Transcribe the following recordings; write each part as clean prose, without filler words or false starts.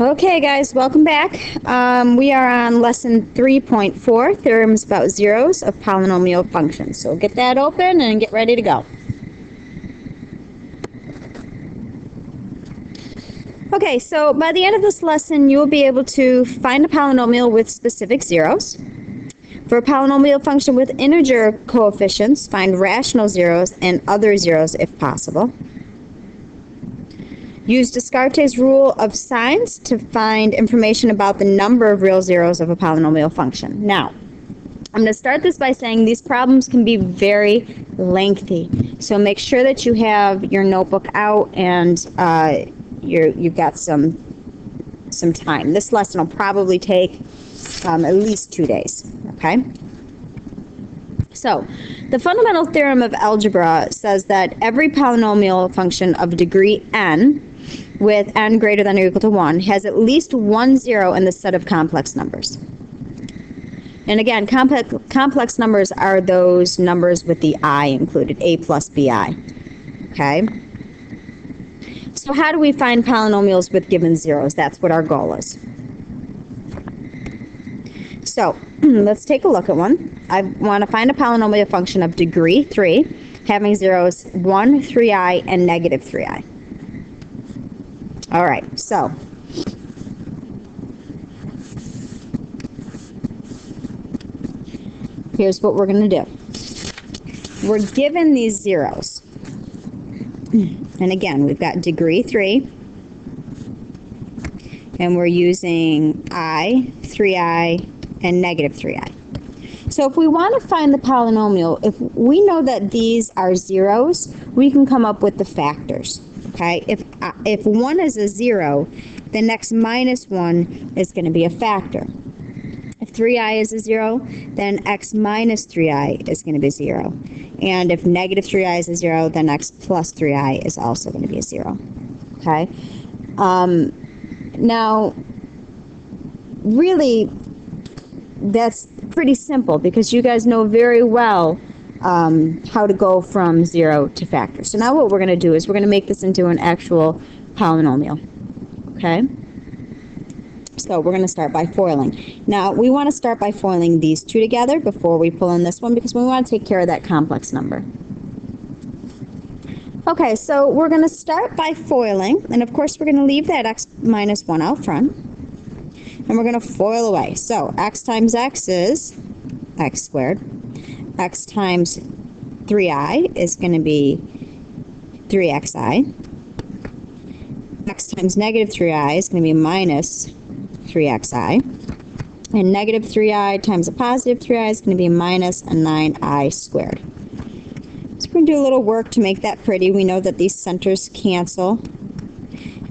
Okay, guys, welcome back. We are on lesson 3.4, theorems about zeros of polynomial functions. So get that open and get ready to go. Okay, so by the end of this lesson, you will be able to find a polynomial with specific zeros. For a polynomial function with integer coefficients, find rational zeros and other zeros if possible. Use Descartes' rule of signs to find information about the number of real zeros of a polynomial function. Now, I'm going to start this by saying these problems can be very lengthy. So make sure that you have your notebook out and you've got some time. This lesson will probably take at least 2 days. Okay? So, the fundamental theorem of algebra says that every polynomial function of degree n with n greater than or equal to 1 has at least one zero in the set of complex numbers. And again, complex numbers are those numbers with the I included, a plus bi. Okay? So how do we find polynomials with given zeros? That's what our goal is. So let's take a look at one. I want to find a polynomial function of degree 3 having zeros 1, 3i, and negative 3i. All right, so here's what we're going to do. We're given these zeros. And again, we've got degree 3. And we're using I, 3i, and negative 3i. So if we want to find the polynomial, if we know that these are zeros, we can come up with the factors. Okay, if 1 is a 0, then x minus 1 is going to be a factor. If 3i is a 0, then x minus 3i is going to be 0. And if negative 3i is a 0, then x plus 3i is also going to be a 0. Okay? Now, really, that's pretty simple because you guys know very well how to go from 0 to factors. So now what we're going to do is we're going to make this into an actual polynomial. Okay? So we're going to start by foiling. Now, we want to start by foiling these two together before we pull in this one because we want to take care of that complex number. Okay, so we're going to start by foiling, and of course we're going to leave that x minus 1 out front, and we're going to FOIL away. So x times x is x squared. X times 3i is going to be 3xi. X times negative 3i is going to be minus 3xi. And negative 3i times a positive 3i is going to be minus a 9i squared. So we're going to do a little work to make that pretty. We know that these centers cancel.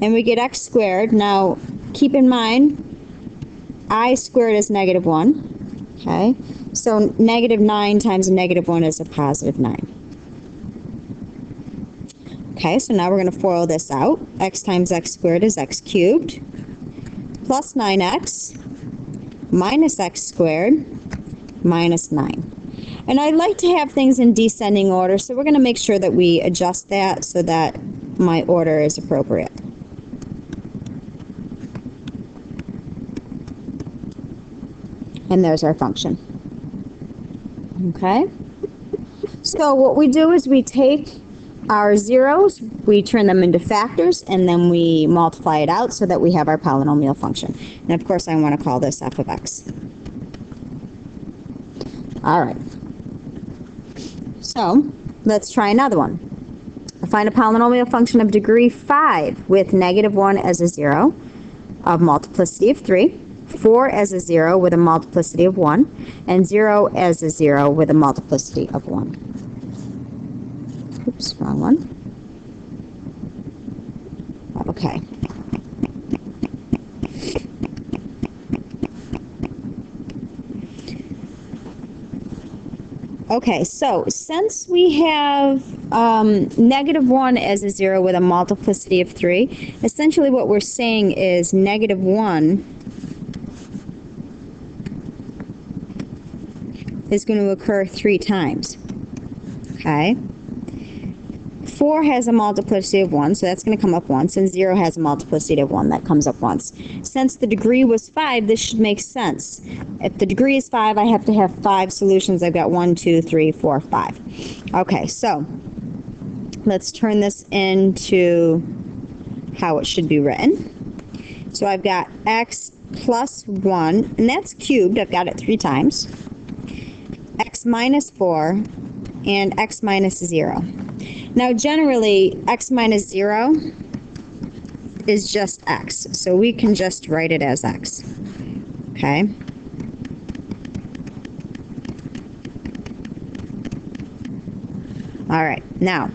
And we get x squared. Now, keep in mind, I squared is negative 1. Okay, so negative 9 times a negative 1 is a positive 9. Okay, so now we're going to FOIL this out. X times x squared is x cubed plus 9x minus x squared minus 9. And I like to have things in descending order, so we're going to make sure that we adjust that so that my order is appropriate. And there's our function. Okay? So what we do is we take our zeros, we turn them into factors, and then we multiply it out so that we have our polynomial function. And of course I want to call this f of x. Alright. So let's try another one. I'll find a polynomial function of degree 5 with negative 1 as a 0 of multiplicity of 3. 4 as a 0 with a multiplicity of 1, and 0 as a 0 with a multiplicity of 1. Oops, wrong one. Okay. Okay, so since we have negative 1 as a 0 with a multiplicity of 3, essentially what we're saying is negative 1 is going to occur 3 times. Okay? 4 has a multiplicity of 1, so that's going to come up once, and 0 has a multiplicity of 1, that comes up once. Since the degree was 5, this should make sense. If the degree is 5, I have to have 5 solutions. I've got 1, 2, 3, 4, 5. Okay, so let's turn this into how it should be written. So I've got x plus 1, and that's cubed. I've got it 3 times. X minus 4, and x minus 0. Now, generally, x minus 0 is just x, so we can just write it as x. Okay? All right, now,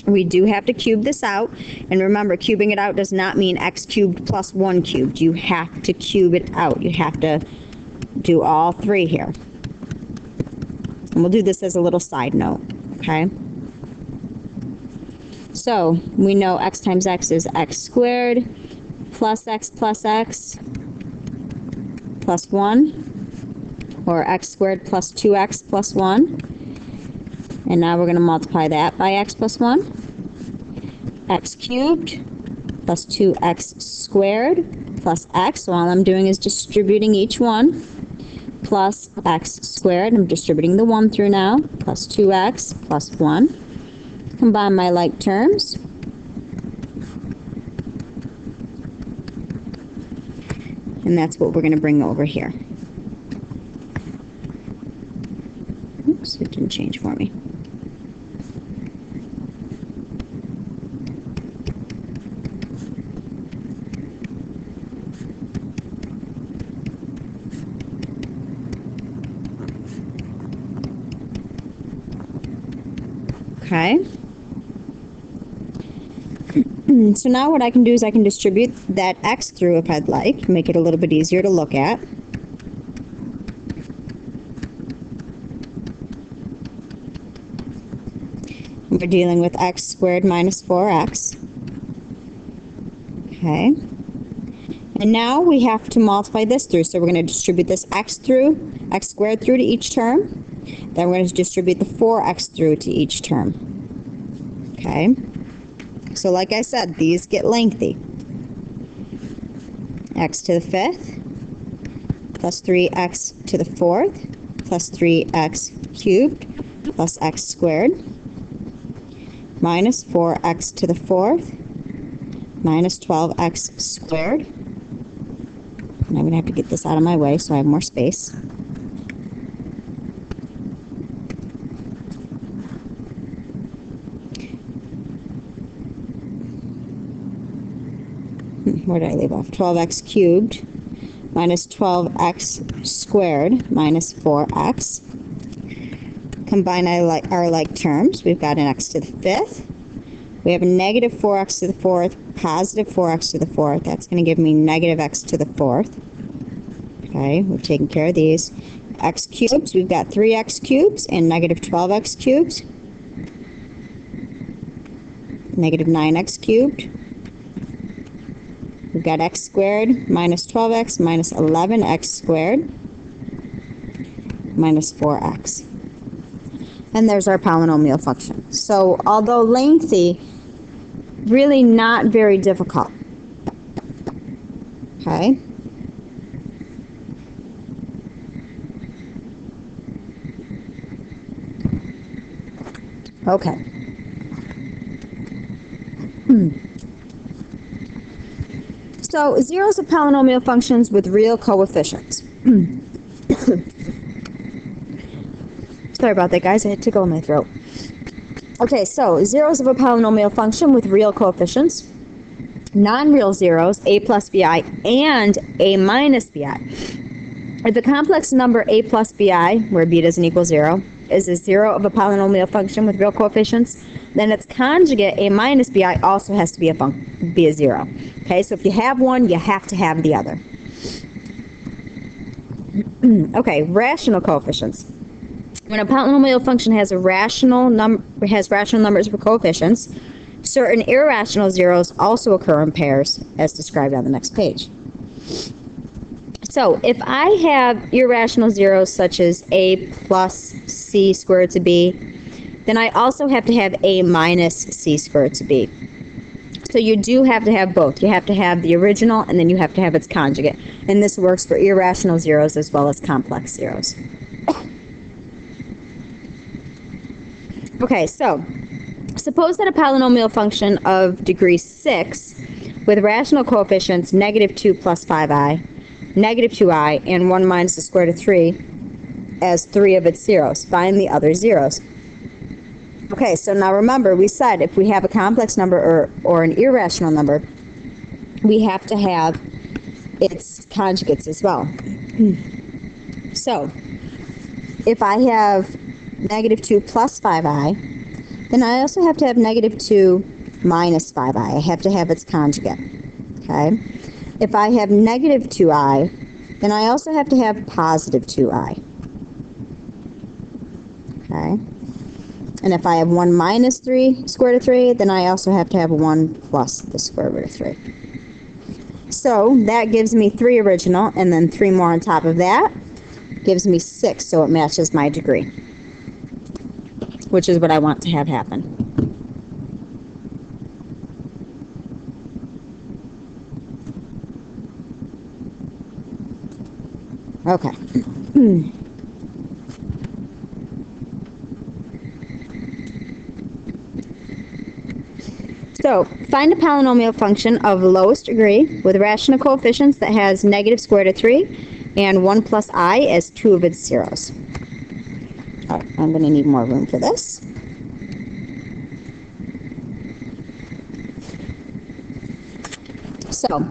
we do have to cube this out, and remember, cubing it out does not mean x cubed plus 1 cubed. You have to cube it out. You have to do all 3 here. And we'll do this as a little side note, okay? So we know x times x is x squared plus x plus 1, or x squared plus 2x plus 1. And now we're going to multiply that by x plus 1. X cubed plus 2x squared plus x. So all I'm doing is distributing each one. Plus x squared, I'm distributing the 1 through now, plus 2x plus 1. Combine my like terms. And that's what we're going to bring over here. Oops, it didn't change for me. Okay. So now what I can do is I can distribute that x through if I'd like, make it a little bit easier to look at. We're dealing with x squared minus 4x. Okay. And now we have to multiply this through, so we're going to distribute this x squared through to each term. Then we're going to distribute the 4x through to each term. Okay? So like I said, these get lengthy. X to the 5th plus 3x to the 4th plus 3x cubed plus x squared minus 4x to the 4th minus 12x squared. And I'm going to have to get this out of my way so I have more space. Where did I leave off? 12x cubed minus 12x squared minus 4x. Combine our like terms. We've got an x to the 5th. We have a negative 4x to the 4th, positive 4x to the 4th. That's going to give me negative x to the 4th. Okay, we've taken care of these. X cubes, we've got 3x cubes and negative 12x cubes. Negative 9x cubed. We've got x squared minus 12x minus 11x squared minus 4x. And there's our polynomial function. So although lengthy, really not very difficult. Okay. Okay. So zeros are polynomial functions with real coefficients. Sorry about that, guys. I had to go in my throat. Okay, so zeros of a polynomial function with real coefficients. Non-real zeros, a plus bi and a minus bi. If the complex number a plus bi, where b doesn't equal 0, is a zero of a polynomial function with real coefficients, then its conjugate, a minus bi, also has to be a 0. Okay, so if you have one, you have to have the other. Okay, rational coefficients. When a polynomial function has rational numbers for coefficients, certain irrational zeros also occur in pairs, as described on the next page. So if I have irrational zeros such as a plus c squared to b, then I also have to have a minus c squared to b. So you do have to have both. You have to have the original, and then you have to have its conjugate. And this works for irrational zeros as well as complex zeros. Okay, so suppose that a polynomial function of degree 6 with rational coefficients -2 plus 5i, -2i, and 1 minus the square root of 3 as 3 of its zeros. Find the other zeros. Okay, so now remember, we said if we have a complex number or an irrational number, we have to have its conjugates as well. So, if I have -2 plus 5i, then I also have to have -2 minus 5i. I have to have its conjugate. Okay? If I have -2i, then I also have to have +2i. Okay? And if I have 1 minus 3 square root of 3, then I also have to have 1 plus the square root of 3. So that gives me 3 original, and then 3 more on top of that gives me 6, so it matches my degree, which is what I want to have happen. Okay. So, find a polynomial function of lowest degree with rational coefficients that has negative square root of 3 and 1 plus I as 2 of its zeros. All right, I'm going to need more room for this. So,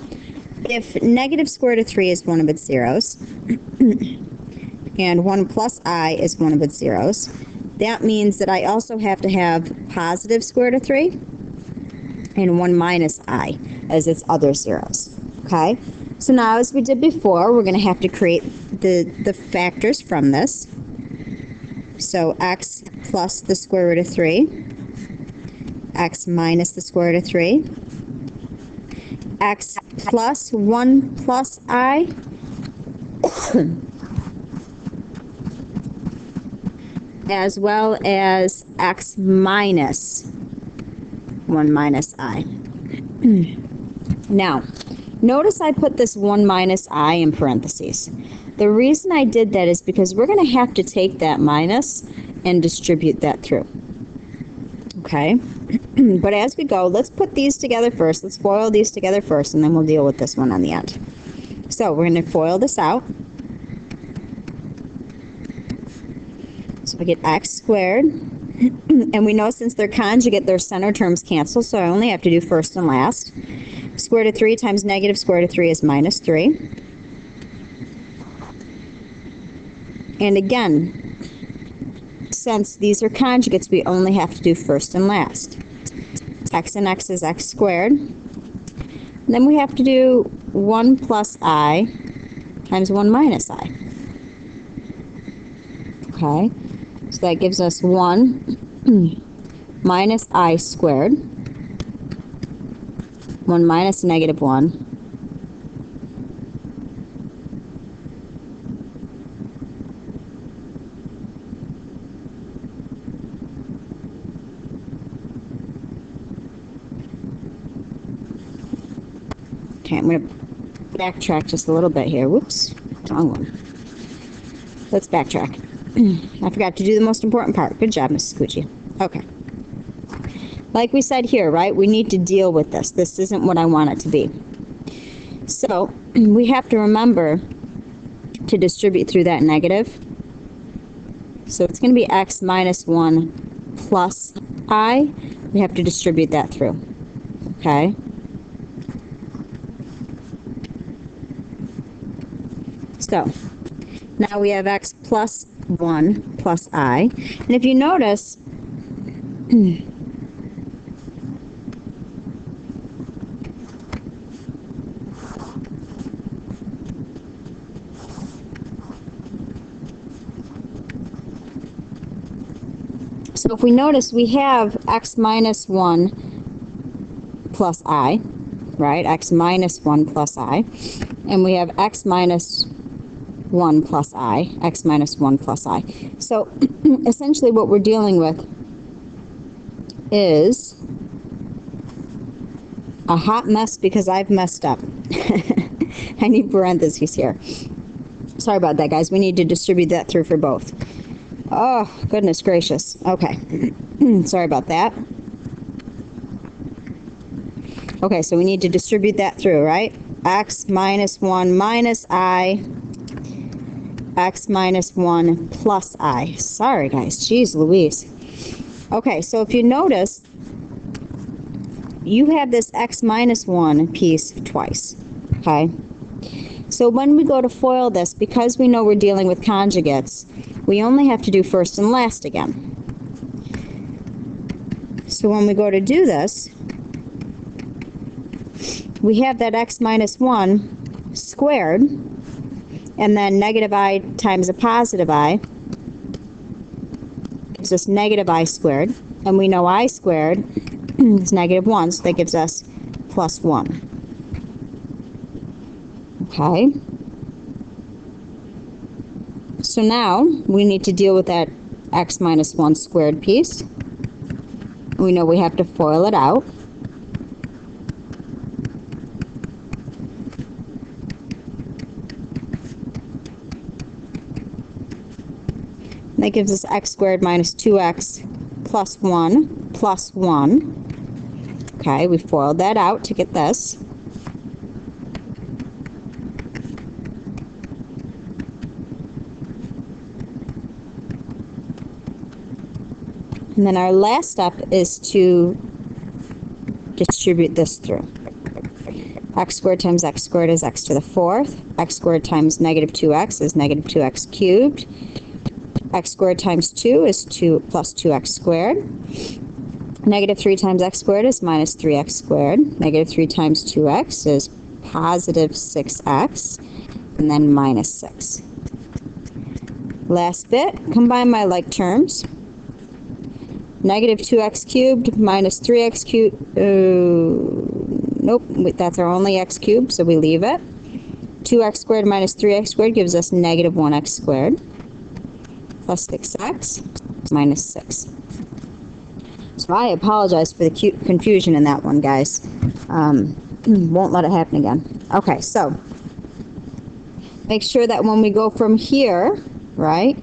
if negative square root of 3 is 1 of its zeros, and 1 plus I is 1 of its zeros, that means that I also have to have positive square root of 3 and 1 minus I as its other zeros. Okay? So now, as we did before, we're going to have to create the factors from this. So x plus the square root of 3, x minus the square root of 3, x plus 1 plus I, as well as x minus 1 minus I. Now, notice I put this 1 minus I in parentheses. The reason I did that is because we're going to have to take that minus and distribute that through. Okay? But as we go, let's put these together first. Let's FOIL these together first, and then we'll deal with this one on the end. So we're going to FOIL this out. So we get x squared. And we know since they're conjugate, their center terms cancel, so I only have to do first and last. Square root of 3 times negative square root of 3 is minus 3. And again, since these are conjugates, we only have to do first and last. X and x is x squared. And then we have to do 1 plus I times 1 minus I. Okay? So that gives us 1 minus I squared, 1 minus negative 1, okay, I'm going to backtrack just a little bit here. Whoops, wrong one. Let's backtrack. I forgot to do the most important part. Good job, Mrs. Cucci. Okay. Like we said here, right? We need to deal with this. This isn't what I want it to be. So, we have to remember to distribute through that negative. So, it's going to be x minus 1 plus I. We have to distribute that through. Okay? So, now we have x plus 1 plus I. And if you notice, so if we notice, we have x minus 1 plus I, right? X minus 1 plus I. And we have x minus 1 plus I, x minus 1 plus I. So essentially what we're dealing with is a hot mess because I've messed up. I need parentheses here. Sorry about that, guys. We need to distribute that through for both. Oh, goodness gracious. Okay. Sorry about that. Okay, so we need to distribute that through, right? X minus 1 minus I, x minus 1 plus I. Sorry, guys. Jeez Louise. Okay, so if you notice, you have this x minus 1 piece twice, okay? So when we go to FOIL this, because we know we're dealing with conjugates, we only have to do first and last again. So when we go to do this, we have that x minus 1 squared, and then negative I times a positive I gives us negative I squared, and we know I squared is negative 1, so that gives us plus 1. Okay. So now we need to deal with that x minus 1 squared piece. We know we have to FOIL it out. That gives us x squared minus 2x plus 1 plus 1. Okay, we FOILed that out to get this. And then our last step is to distribute this through. X squared times x squared is x to the 4th. X squared times negative 2x is negative 2x cubed. X squared times 2 is 2 plus 2x squared. Negative 3 times x squared is minus 3x squared. Negative 3 times 2x is positive 6x, and then minus 6. Last bit, combine my like terms. Negative 2x cubed minus 3x cubed. Nope, that's our only x cubed, so we leave it. 2x squared minus 3x squared gives us negative 1x squared. Plus 6x minus 6. So I apologize for the confusion in that one, guys. Won't let it happen again. Okay, so make sure that when we go from here, right,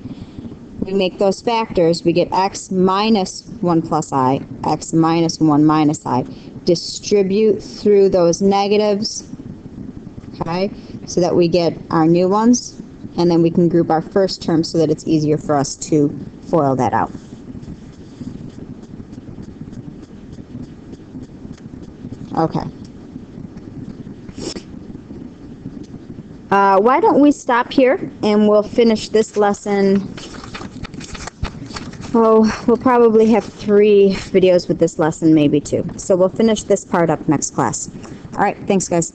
we make those factors. We get x minus 1 plus I, x minus 1 minus I. Distribute through those negatives, okay, so that we get our new ones. And then we can group our first term so that it's easier for us to FOIL that out. Okay. Why don't we stop here and we'll finish this lesson. Oh, we'll probably have 3 videos with this lesson, maybe 2. So we'll finish this part up next class. All right, thanks, guys.